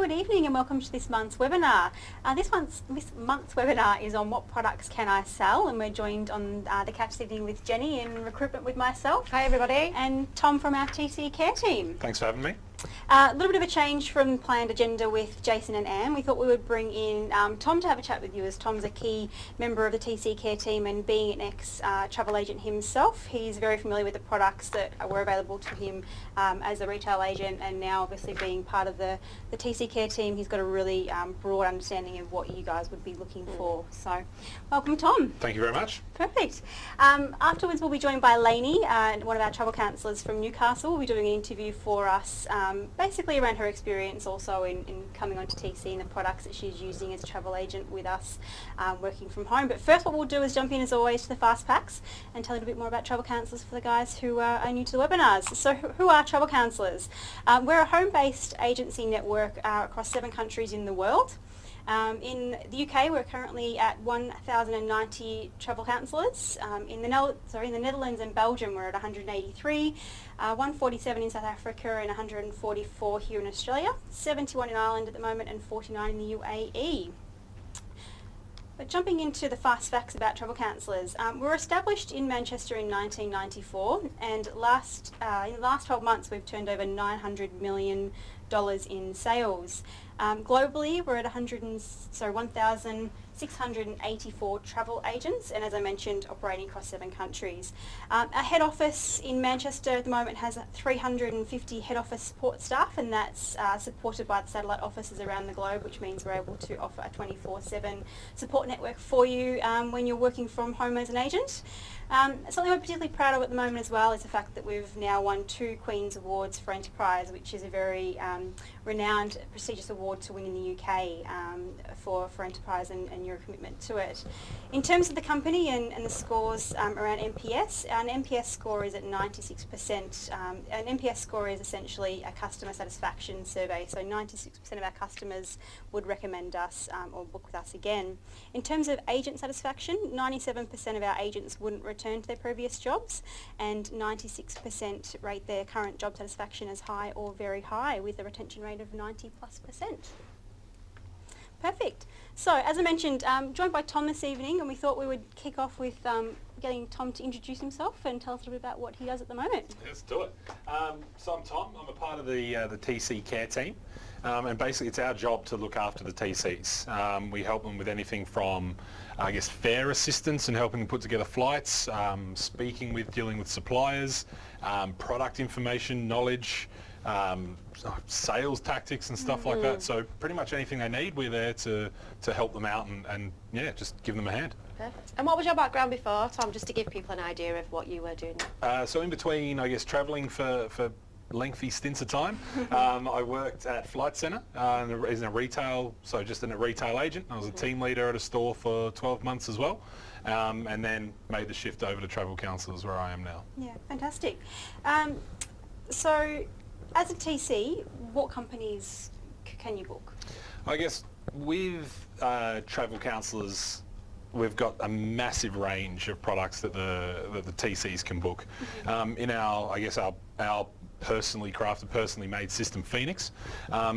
Good evening and welcome to this month's webinar. This month's webinar is on what products can I sell, and we're joined on the couch this evening with Jenny in recruitment with myself. Hi everybody. And Tom from our TC Care team. Thanks for having me. A little bit of a change from planned agenda with Jason and Anne. We thought we would bring in Tom to have a chat with you, as Tom's a key member of the TC Care team, and being an ex-travel agent himself, he's very familiar with the products that were available to him as a retail agent, and now obviously being part of the TC Care team, he's got a really broad understanding of what you guys would be looking for. So welcome, Tom. Thank you very much. Perfect. Afterwards we'll be joined by Lainey, one of our travel counsellors from Newcastle. We'll be doing an interview for us basically around her experience also in coming onto TC and the products that she's using as a travel agent with us working from home. But first what we'll do is jump in as always to the fast packs and tell a little bit more about travel counsellors for the guys who are new to the webinars. So who are travel counsellors? We're a home-based agency network across 7 countries in the world. In the UK, we're currently at 1,090 travel counsellors. In the Netherlands and Belgium, we're at 183, 147 in South Africa and 144 here in Australia, 71 in Ireland at the moment and 49 in the UAE. But jumping into the fast facts about travel counsellors, we were established in Manchester in 1994, and in the last 12 months we've turned over $900 million in sales. Globally, we're at 1,684 travel agents, and as I mentioned, operating across 7 countries. Our head office in Manchester at the moment has 350 head office support staff, and that's supported by the satellite offices around the globe, which means we're able to offer a 24/7 support network for you when you're working from home as an agent. Something we're particularly proud of at the moment as well is the fact that we've now won 2 Queen's Awards for Enterprise, which is a very renowned, prestigious award to win in the UK for Enterprise and your commitment to it. In terms of the company and the scores around NPS, an NPS score is at 96%. An NPS score is essentially a customer satisfaction survey, so 96% of our customers would recommend us or book with us again. In terms of agent satisfaction, 97% of our agents wouldn't return to their previous jobs, and 96% rate their current job satisfaction as high or very high, with a retention rate of 90+%. Perfect. So, as I mentioned, joined by Tom this evening, and we thought we would kick off with getting Tom to introduce himself and tell us a little bit about what he does at the moment. Let's do it. So I'm Tom. I'm a part of the TC Care team, and basically it's our job to look after the TCs. We help them with anything from, fare assistance and helping them put together flights, dealing with suppliers, product information, knowledge, sales tactics and stuff like that. So pretty much anything they need, we're there to help them out and just give them a hand. Perfect. And what was your background before, Tom, just to give people an idea of what you were doing? So in between, travelling for lengthy stints of time, I worked at Flight Centre as a retail, so just a retail agent. I was a team leader at a store for 12 months as well, and then made the shift over to travel counsellors where I am now. Yeah, fantastic. So as a TC, what companies can you book? I guess with travel counsellors, we've got a massive range of products that the TCs can book. In our personally crafted, personally made system, Phoenix,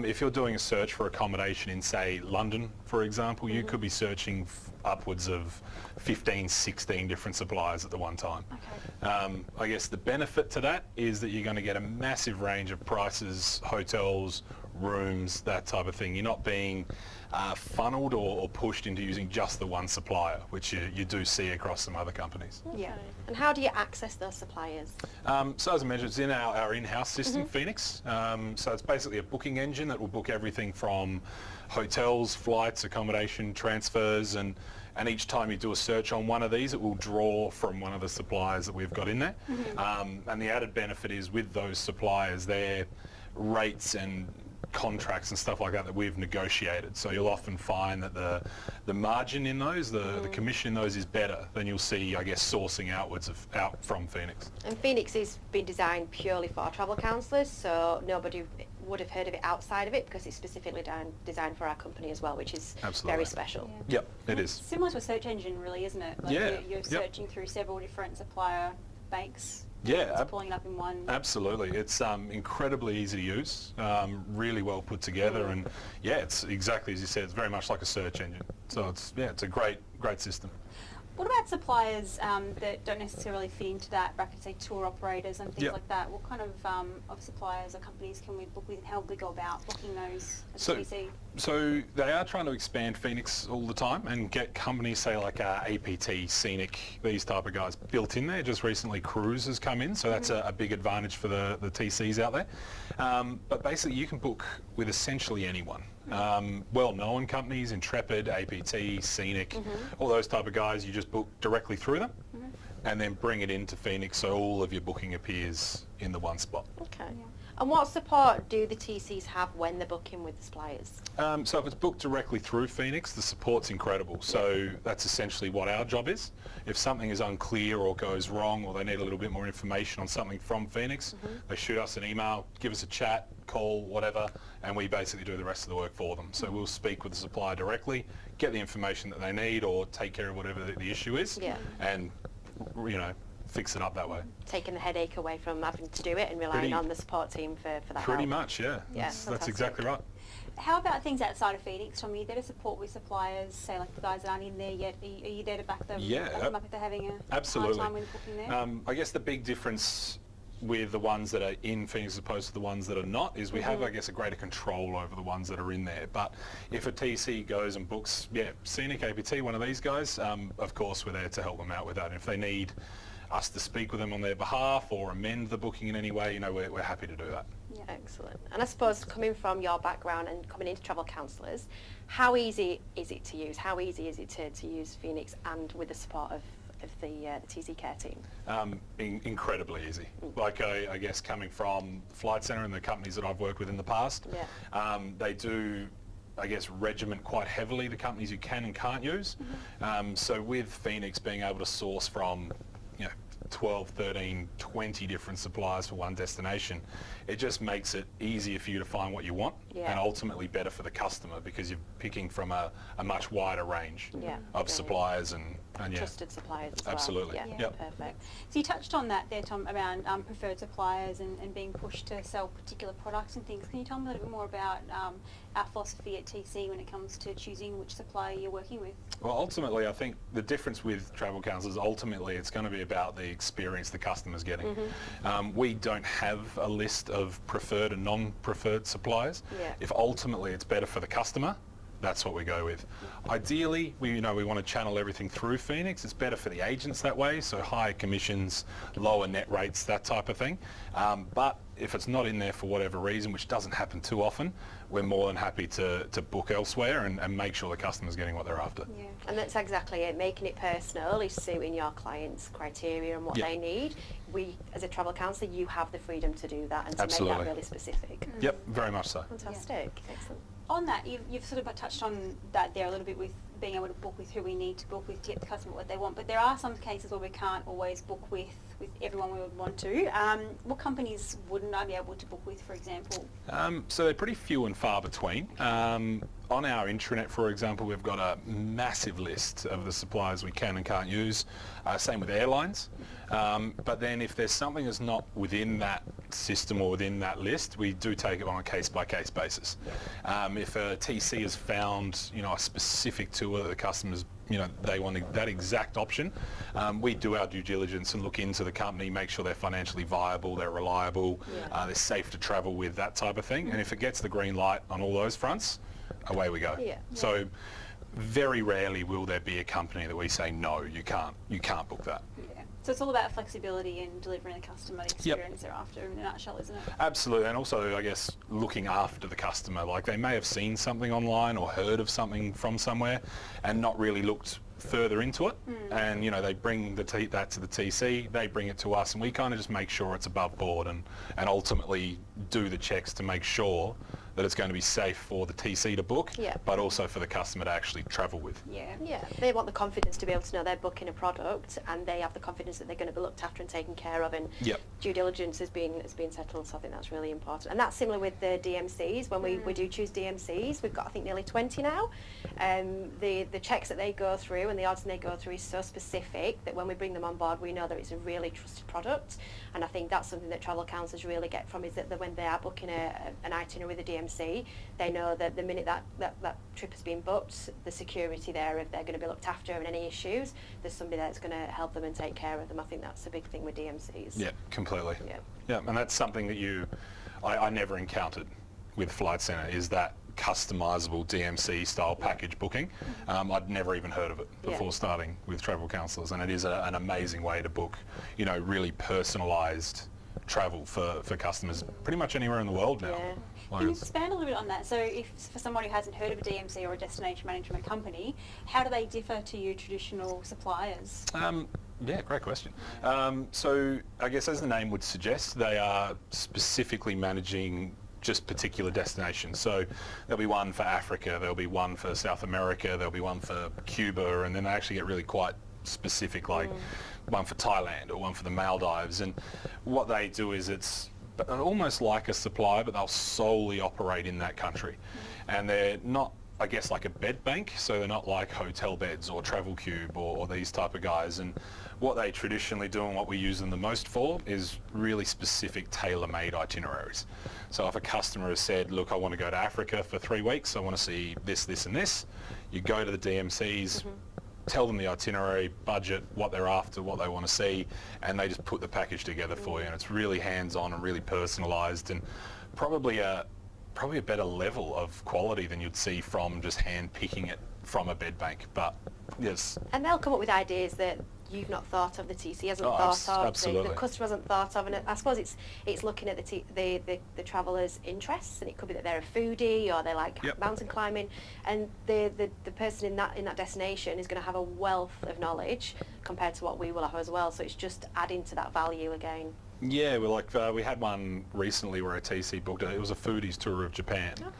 if you're doing a search for accommodation in, say, London, for example, you could be searching upwards of 15, 16 different suppliers at the one time. Okay. I guess the benefit to that is that you're going to get a massive range of prices, hotels, rooms, that type of thing. You're not being funneled or pushed into using just the one supplier, which you do see across some other companies. Yeah. And how do you access those suppliers? So as I mentioned, it's in our in-house system, Phoenix. So it's basically a booking engine that will book everything from hotels, flights, accommodation, transfers, and each time you do a search on one of these, it will draw from one of the suppliers that we've got in there. And the added benefit is with those suppliers, their rates and contracts and stuff like that we've negotiated. So you'll often find that the margin in those, the commission in those is better than you'll see, sourcing out from Phoenix. And Phoenix has been designed purely for travel counsellors, so nobody would have heard of it outside of it, because it's specifically designed for our company as well, which is very special. Yeah. Yep, it is. Similar to a search engine really, isn't it? Like you're searching through several different supplier banks Yeah, So pulling it up in one. absolutely. It's incredibly easy to use, really well put together, and yeah, it's exactly as you said. It's very much like a search engine. So it's a great system. What about suppliers that don't necessarily fit into that bracket, say tour operators and things Yep. like that? What kind of suppliers or companies can we book with, and how do we go about booking those as So- TC? So they are trying to expand Phoenix all the time and get companies, say like APT, Scenic, these type of guys built in there. Just recently Cruise has come in, so that's a big advantage for the TCs out there. But basically you can book with essentially anyone. Well-known companies, Intrepid, APT, Scenic, all those type of guys, you just book directly through them and then bring it into Phoenix so all of your booking appears in the one spot. Okay. Yeah. And what support do the TCs have when they're booking with the suppliers? So if it's booked directly through Phoenix, the support's incredible. So that's essentially what our job is. If something is unclear or goes wrong or they need a little bit more information on something from Phoenix, they shoot us an email, give us a chat, call, whatever, and we basically do the rest of the work for them. So we'll speak with the supplier directly, get the information that they need or take care of whatever the issue is, Yeah. and fix it up that way. Taking the headache away from having to do it and relying Pretty- on the support team for that Pretty help. much, yeah. Yeah, That's fantastic. exactly right. How about things outside of Phoenix, Tommy? Are you there to support with suppliers, say like the guys that aren't in there yet? Are you there to back them, Yeah, back them up if they're having a absolutely. hard time when booking there? I guess the big difference with the ones that are in Phoenix as opposed to the ones that are not is we have, I guess, a greater control over the ones that are in there. But if a TC goes and books, Scenic, APT, one of these guys, of course we're there to help them out with that. And if they need us to speak with them on their behalf or amend the booking in any way, we're happy to do that. Yeah. Excellent. And I suppose coming from your background and coming into travel counsellors, how easy is it to use? How easy is it to use Phoenix and with the support of the TC care team? Incredibly easy. Like I guess coming from Flight Centre and the companies that I've worked with in the past, they do, I guess, regiment quite heavily the companies you can and can't use. So with Phoenix being able to source from 12, 13, 20 different suppliers for one destination, it just makes it easier for you to find what you want and ultimately better for the customer because you're picking from a much wider range of suppliers and trusted suppliers as absolutely. well. Yeah, Yep. perfect. So you touched on that there, Tom, around preferred suppliers and being pushed to sell particular products and things. Can you tell me a little bit more about our philosophy at TC when it comes to choosing which supplier you're working with? Well, ultimately, I think the difference with travel counsellors, ultimately, it's going to be about the experience the customer's getting. We don't have a list of preferred and non-preferred suppliers. Yeah. If ultimately it's better for the customer, that's what we go with. Ideally, we want to channel everything through Phoenix. It's better for the agents that way, so higher commissions, lower net rates, that type of thing. But if it's not in there for whatever reason, which doesn't happen too often, we're more than happy to book elsewhere and make sure the customer's getting what they're after. Yeah. And that's exactly it. Making it personal is suiting your client's criteria and what they need. We, as a travel counsellor, you have the freedom to do that and to make that really specific. Yep, very much so. Fantastic. Excellent. On that, you've sort of touched on that there a little bit with being able to book with who we need to book with to get the customer what they want, but there are some cases where we can't always book with everyone we would want to. What companies wouldn't I be able to book with, for example? So they're pretty few and far between. On our intranet, for example, we've got a massive list of the suppliers we can and can't use. Same with airlines. But then if there's something that's not within that system or within that list, we do take it on a case-by-case basis. If a TC has found, a specific tour that the customers, they want that exact option, we do our due diligence and look into the company, make sure they're financially viable, they're reliable, they're safe to travel with, that type of thing. And if it gets the green light on all those fronts, away we go. So very rarely will there be a company that we say, no, you can't book that. Yeah. So it's all about flexibility and delivering the customer experience they're after in a nutshell, isn't it? Absolutely, and also I guess looking after the customer. Like they may have seen something online or heard of something from somewhere and not really looked further into it, and they bring that to the TC, they bring it to us, and we kind of just make sure it's above board and ultimately do the checks to make sure that it's going to be safe for the TC to book, Yeah. but also for the customer to actually travel with. Yeah. Yeah, they want the confidence to be able to know they're booking a product and they have the confidence that they're going to be looked after and taken care of, and Yep. due diligence has been settled, so I think that's really important. And that's similar with the DMCs. When we do choose DMCs, we've got I think nearly 20 now. The checks that they go through and the auditing they go through is so specific that when we bring them on board, we know that it's a really trusted product. And I think that's something that travel counsellors really get from, is that when they are booking an itinerary with a DMC, they know that the minute that trip has been booked, the security there, if they're going to be looked after and any issues, there's somebody that's going to help them and take care of them. I think that's a big thing with DMCs. Yeah, completely. Yeah. Yeah, and that's something that I never encountered with Flight Centre, is that customisable DMC style package booking. I'd never even heard of it before starting with travel counsellors, and it is an amazing way to book, really personalised travel for customers pretty much anywhere in the world now. Yeah. Like Can you it's- expand a little bit on that? So if for someone who hasn't heard of a DMC or a destination management company, how do they differ to your traditional suppliers? Yeah, great question. So I guess as the name would suggest, they are specifically managing just particular destinations. So there'll be one for Africa, there'll be one for South America, there'll be one for Cuba, and then they actually get really quite specific, like one for Thailand or one for the Maldives. And what they do is it's almost like a supplier, but they'll solely operate in that country. And they're not, I guess, like a bed bank, so they're not like Hotel Beds or Travel Cube or these type of guys. And what they traditionally do and what we use them the most for is really specific tailor-made itineraries. So if a customer has said, look, I want to go to Africa for 3 weeks, I want to see this, this and this, you go to the DMCs, tell them the itinerary, budget, what they're after, what they want to see, and they just put the package together for you. And it's really hands-on and really personalised, and probably a better level of quality than you'd see from just hand-picking it from a bed bank. But yes. And they'll come up with ideas that you've not thought of, the TC hasn't thought of, absolutely. the customer hasn't thought of, and I suppose it's looking at the traveller's interests, and it could be that they're a foodie or they like mountain climbing, and the person in that destination is going to have a wealth of knowledge compared to what we will have as well. So it's just adding to that value again. Yeah, we had one recently where a TC booked it was a foodies tour of Japan. Okay.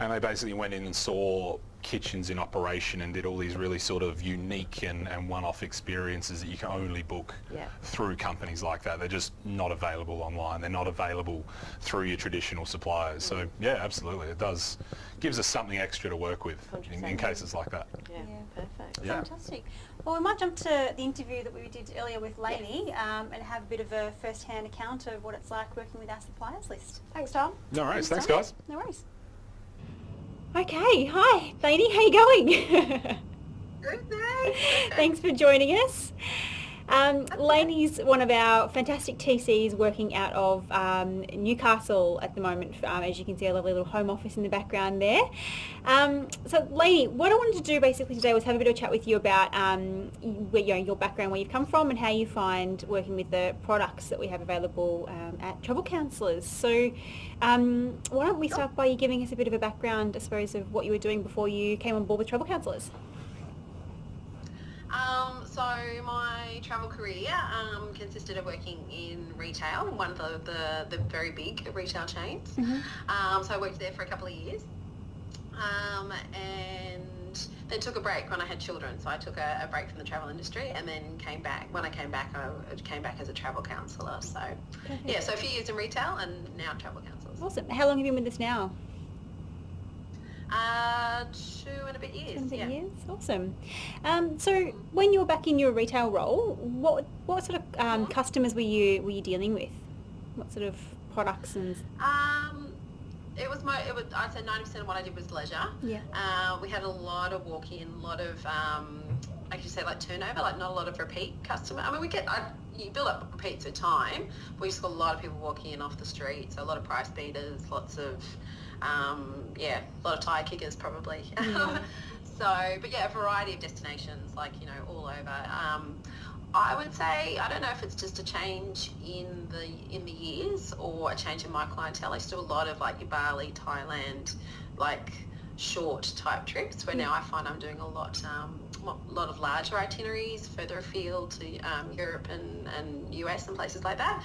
And they basically went in and saw kitchens in operation and did all these really sort of unique and one-off experiences that you can only book through companies like that. They're just not available online. They're not available through your traditional suppliers. So yeah, absolutely. It gives us something extra to work with in cases like that. Yeah, perfect. Yeah. Fantastic. Well, we might jump to the interview that we did earlier with Lainey and have a bit of a first-hand account of what it's like working with our suppliers list. Thanks, Tom. No worries. Thanks, guys. No worries. Okay, hi, Lainey, how you going? Good day. Thanks for joining us. Lainey's one of our fantastic TCs working out of Newcastle at the moment. As you can see, a lovely little home office in the background there. So Lainey, what I wanted to do basically today was have a bit of a chat with you about your background, where you've come from, and how you find working with the products that we have available at Travel Counsellors. So why don't we start by you giving us a bit of a background, I suppose, of what you were doing before you came on board with Travel Counsellors? So my travel career consisted of working in retail, one of the very big retail chains. So I worked there for a couple of years, and then took a break when I had children. So I took a break from the travel industry, and then came back. When I came back as a travel counsellor. So yeah, so a few years in retail, and now travel counsellors. Awesome. How long have you been with us now? 2 and a bit years. 2 and a bit years. Awesome. So when you were back in your retail role, what sort of customers were you dealing with? What sort of products and? I'd say 90% of what I did was leisure. Yeah. We had a lot of walk-in, a lot of I could say like turnover, like not a lot of repeat customer. I mean, you build up repeats with time. We just got a lot of people walking in off the street, so a lot of price beaters, lots of a lot of tire kickers probably. But yeah, a variety of destinations, like, all over. I would say, I don't know if it's just a change in the years or a change in my clientele. I used to do a lot of like your Bali, Thailand, like short type trips, where now I find I'm doing a lot of larger itineraries further afield to Europe and US and places like that.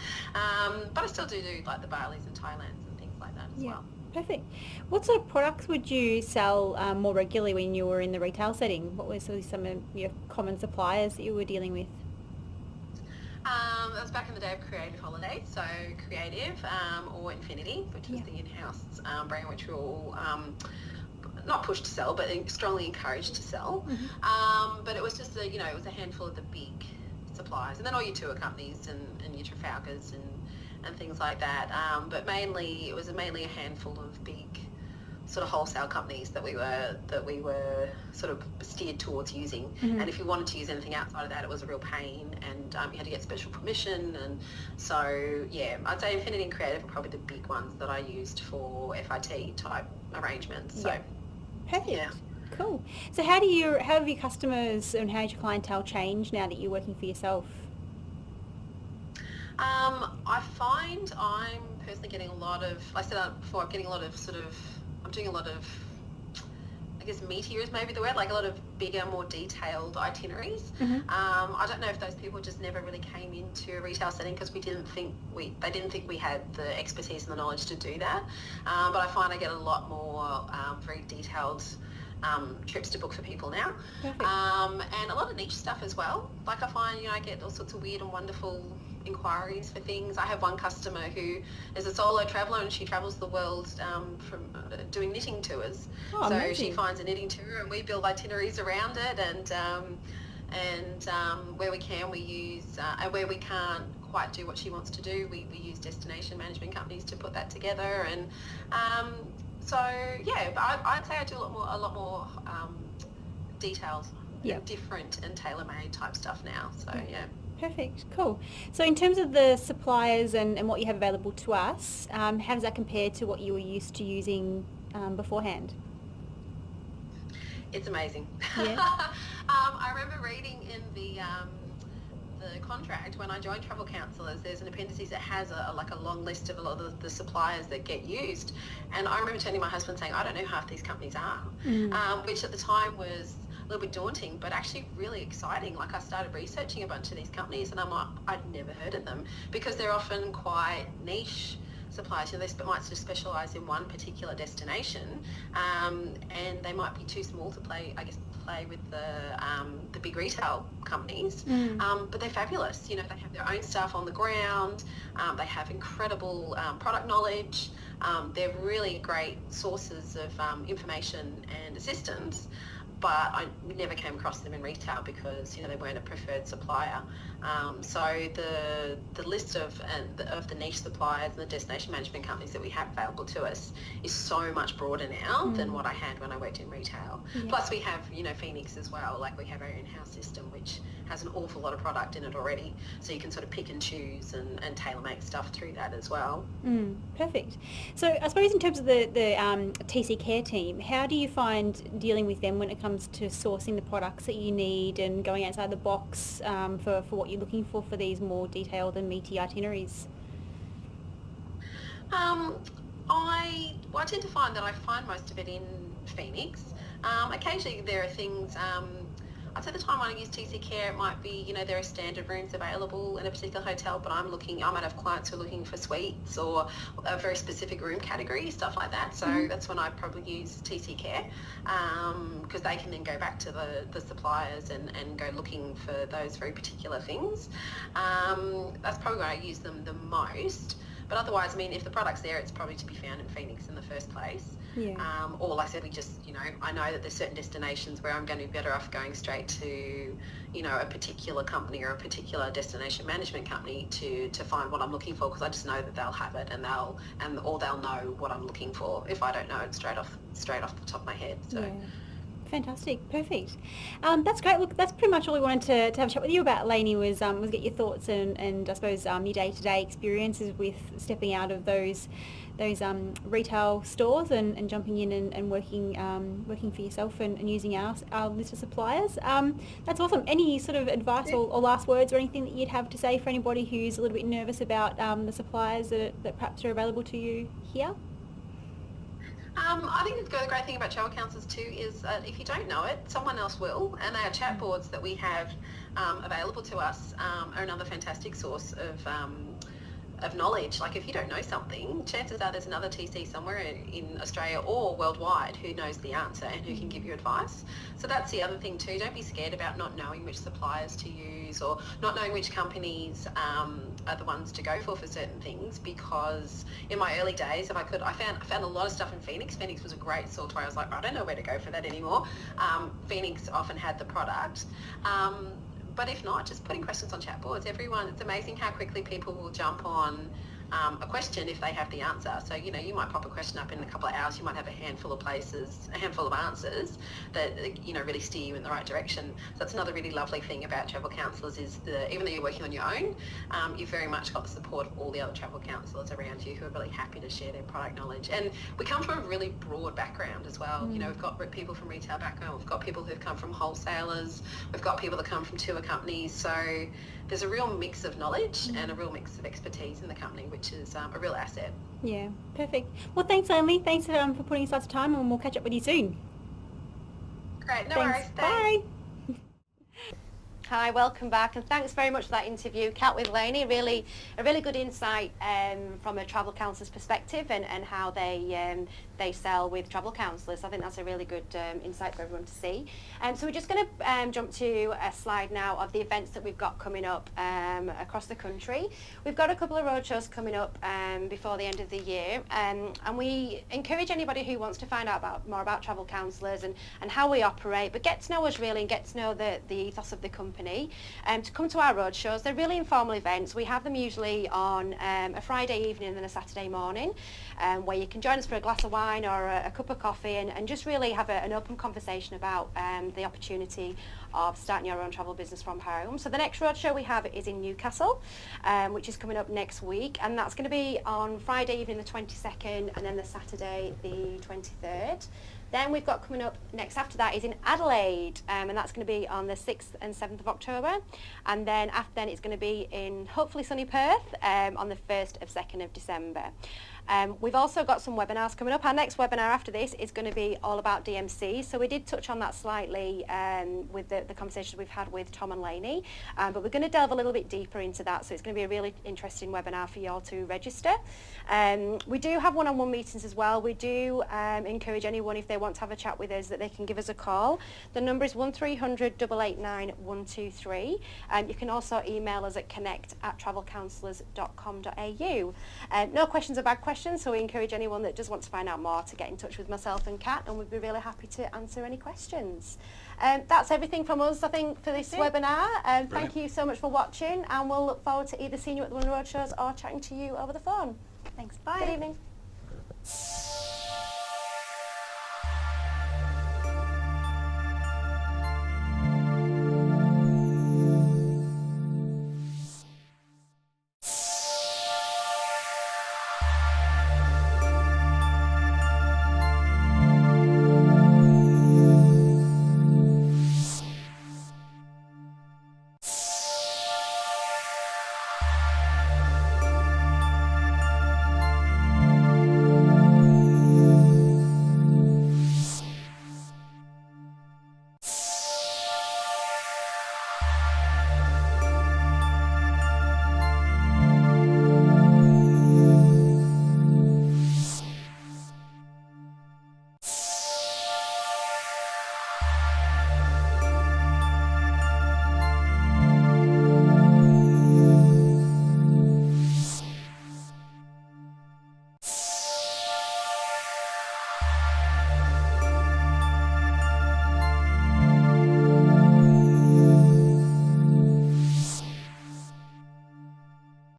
But I still do like the Balis and Thailands and things like that as well. Perfect. What sort of products would you sell more regularly when you were in the retail setting? What were sort of some of your common suppliers that you were dealing with? That was back in the day of Creative Holidays, so Creative or Infinity, which was the in-house brand which we were all not pushed to sell, but strongly encouraged to sell. But it was just it was a handful of the big suppliers, and then all your tour companies and your Trafalgars and things like that. But mainly, it was mainly a handful of big sort of wholesale companies that we were sort of steered towards using. And if you wanted to use anything outside of that, it was a real pain, and you had to get special permission. And so I'd say Infinity and Creative are probably the big ones that I used for FIT type arrangements. So Perfect. yeah. Cool. So how have your customers and how has your clientele changed now that you're working for yourself? I find I'm personally getting a lot of, like I said before, I'm doing a lot of, I guess meatier is maybe the word, like a lot of bigger, more detailed itineraries. I don't know if those people just never really came into a retail setting because they didn't think we had the expertise and the knowledge to do that. But I find I get a lot more very detailed trips to book for people now. And a lot of niche stuff as well. Like I find, I get all sorts of weird and wonderful inquiries for things. I have one customer who is a solo traveller and she travels the world from doing knitting tours. So amazing. She finds a knitting tour and we build itineraries around it, and where we can we use, and where we can't quite do what she wants to do, we use destination management companies to put that together. And but I'd say I do a lot more detailed, different and tailor-made type stuff now. So Perfect. Cool. So in terms of the suppliers and what you have available to us, how does that compare to what you were used to using beforehand? It's amazing. I remember reading in the contract when I joined Travel Counsellors, there's an appendices that has a long list of a lot of the suppliers that get used, and I remember turning to my husband saying, I don't know who half these companies are, which at the time was a little bit daunting, but actually really exciting. Like I started researching a bunch of these companies and I'm like, I'd never heard of them because they're often quite niche suppliers. They might just specialise in one particular destination, and they might be too small to play with the big retail companies. But they're fabulous. They have their own staff on the ground. They have incredible product knowledge. They're really great sources of information and assistance. But I never came across them in retail because they weren't a preferred supplier. So the list of the niche suppliers and the destination management companies that we have available to us is so much broader now than what I had when I worked in retail. Plus we have Phoenix as well. Like we have our in-house system which has an awful lot of product in it already, so you can sort of pick and choose and tailor make stuff through that as well. Perfect. So I suppose in terms of the TC Care team, how do you find dealing with them when it comes to sourcing the products that you need and going outside the box for what you're looking for these more detailed and meaty itineraries? I tend to find that I find most of it in Phoenix. Occasionally there are things, I'd say the time when I use TC Care, it might be, there are standard rooms available in a particular hotel, but I might have clients who are looking for suites or a very specific room category, stuff like that. So that's when I probably use TC Care, because they can then go back to the suppliers and go looking for those very particular things. That's probably where I use them the most. But otherwise, if the product's there, it's probably to be found in Phoenix in the first place. Or like I said, we just, I know that there's certain destinations where I'm going to be better off going straight to, a particular company or a particular destination management company to find what I'm looking for, because I just know that they'll have it and they'll know what I'm looking for if I don't know it straight off the top of my head. So. Yeah. Fantastic, perfect. That's great. Look, that's pretty much all we wanted to have a chat with you about, Lainey, was get your thoughts and I suppose your day-to-day experiences with stepping out of those retail stores and jumping in and working for yourself and using our list of suppliers. That's awesome. Any sort of advice or last words or anything that you'd have to say for anybody who's a little bit nervous about the suppliers that perhaps are available to you here? I think the great thing about travel counsellors too is if you don't know it, someone else will, and our chat boards that we have available to us are another fantastic source of knowledge. Like if you don't know something, chances are there's another TC somewhere in Australia or worldwide who knows the answer and who can give you advice. So that's the other thing too. Don't be scared about not knowing which suppliers to use or not knowing which companies are the ones to go for certain things, because in my early days, I found a lot of stuff in Phoenix. Phoenix was a great source where I was like, I don't know where to go for that anymore. Phoenix often had the product. But if not, just putting questions on chat boards. It's amazing how quickly people will jump on a question if they have the answer. So, you know, you might pop a question up in a couple of hours, you might have a handful of answers that, you know, really steer you in the right direction. So that's another really lovely thing about travel counsellors is even though you're working on your own, you've very much got the support of all the other travel counsellors around you who are really happy to share their product knowledge. And we come from a really broad background as well. You know, we've got people from retail background, we've got people who've come from wholesalers, we've got people that come from tour companies. So there's a real mix of knowledge and a real mix of expertise in the company, which is a real asset. Yeah, perfect. Well, thanks, Amy. Thanks for putting aside some time, and we'll catch up with you soon. Great, no Thanks. worries. Thanks. Bye. Hi, welcome back, and thanks very much for that interview, Kat, with Lainey. A really good insight from a travel counsellor's perspective and how they sell with travel counsellors. I think that's a really good insight for everyone to see. So we're just going to jump to a slide now of the events that we've got coming up across the country. We've got a couple of roadshows coming up before the end of the year, and we encourage anybody who wants to find out more about travel counsellors and how we operate, but get to know us really and get to know the ethos of the company, to come to our roadshows. They're really informal events. We have them usually on a Friday evening and a Saturday morning, where you can join us for a glass of wine or a cup of coffee and just really have an open conversation about the opportunity of starting your own travel business from home. So the next roadshow we have is in Newcastle, which is coming up next week, and that's going to be on Friday evening the 22nd and then the Saturday the 23rd. Then we've got coming up next after that is in Adelaide, and that's going to be on the 6th and 7th of October. And then after then it's going to be in hopefully sunny Perth on the 1st and 2nd of December. We've also got some webinars coming up. Our next webinar after this is going to be all about DMC. So we did touch on that slightly with the conversations we've had with Tom and Lainey, but we're going to delve a little bit deeper into that. So it's going to be a really interesting webinar for you all to register. We do have one-on-one meetings as well. We do encourage anyone, if they want to have a chat with us, that they can give us a call. The number is 1300 889 123. You can also email us at connect@travelcounsellors.com.au. No questions are bad questions, so we encourage anyone that does want to find out more to get in touch with myself and Kat, and we'd be really happy to answer any questions. That's everything from us, I think, for this webinar. Thank you so much for watching, and we'll look forward to either seeing you at one of the roadshows or chatting to you over the phone. Thanks. Bye. Good evening.